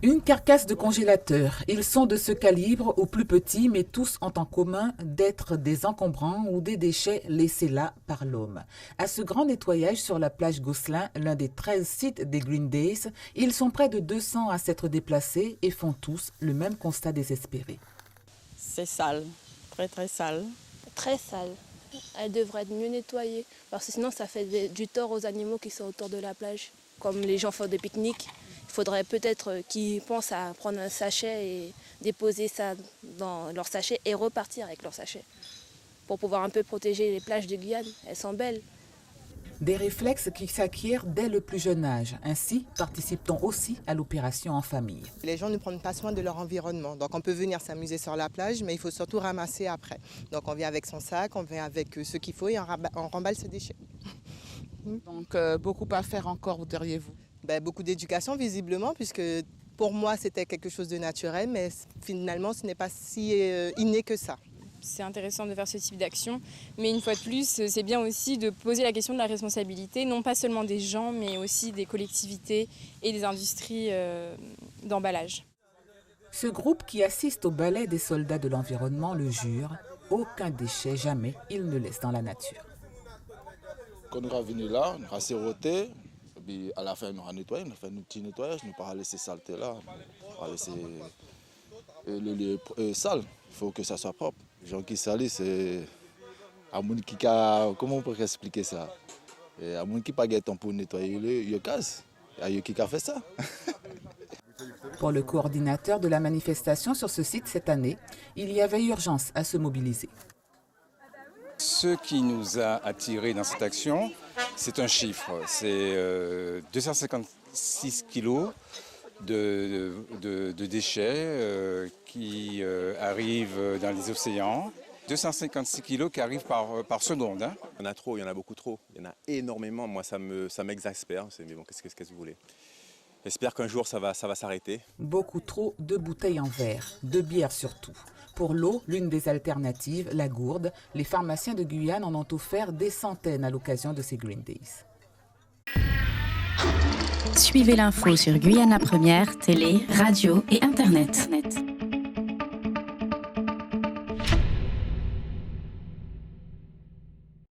Une carcasse de congélateur. Ils sont de ce calibre ou plus petits, mais tous ont en commun d'être des encombrants ou des déchets laissés là par l'homme. À ce grand nettoyage sur la plage Gosselin, l'un des 13 sites des Green Days, ils sont près de 200 à s'être déplacés et font tous le même constat désespéré. C'est sale, très très sale. Très sale. Elle devrait être mieux nettoyée, parce que sinon ça fait du tort aux animaux qui sont autour de la plage. Comme les gens font des pique-niques, il faudrait peut-être qu'ils pensent à prendre un sachet et déposer ça dans leur sachet et repartir avec leur sachet, pour pouvoir un peu protéger les plages de Guyane. Elles sont belles. Des réflexes qui s'acquièrent dès le plus jeune âge. Ainsi, participe-t-on aussi à l'opération en famille. Les gens ne prennent pas soin de leur environnement. Donc on peut venir s'amuser sur la plage, mais il faut surtout ramasser après. Donc on vient avec son sac, on vient avec ce qu'il faut et on remballe ses déchets. Donc beaucoup à faire encore, vous diriez-vous? Beaucoup d'éducation visiblement, puisque pour moi c'était quelque chose de naturel, mais finalement ce n'est pas si inné que ça. C'est intéressant de faire ce type d'action, mais une fois de plus, c'est bien aussi de poser la question de la responsabilité, non pas seulement des gens, mais aussi des collectivités et des industries d'emballage. Ce groupe qui assiste au ballet des soldats de l'environnement le jure, aucun déchet jamais il ne laisse dans la nature. Quand on va venir là, on va siroter, et puis à la fin on va nettoyer, on va faire un petit nettoyage, on ne va pas laisser saleté là, on va laisser le lieu sale, il faut que ça soit propre. Les gens qui salissent, c'est à mon qui comment on pourrait expliquer ça? À mon qui pas temps pour nettoyer le casse, il y a qui a fait ça. Pour le coordinateur de la manifestation sur ce site cette année, il y avait urgence à se mobiliser. Ce qui nous a attirés dans cette action, c'est un chiffre, c'est 256 kilos de déchets qui arrivent dans les océans. 256 kilos qui arrivent par seconde. Hein. Il y en a trop, il y en a beaucoup trop. Il y en a énormément. Moi, ça m'exaspère. Mais bon, qu'est-ce que vous voulez? J'espère qu'un jour, ça va s'arrêter. Beaucoup trop de bouteilles en verre, de bière surtout. Pour l'eau, l'une des alternatives, la gourde, les pharmaciens de Guyane en ont offert des centaines à l'occasion de ces Green Days. Suivez l'info sur Guyana Première, télé, radio et Internet.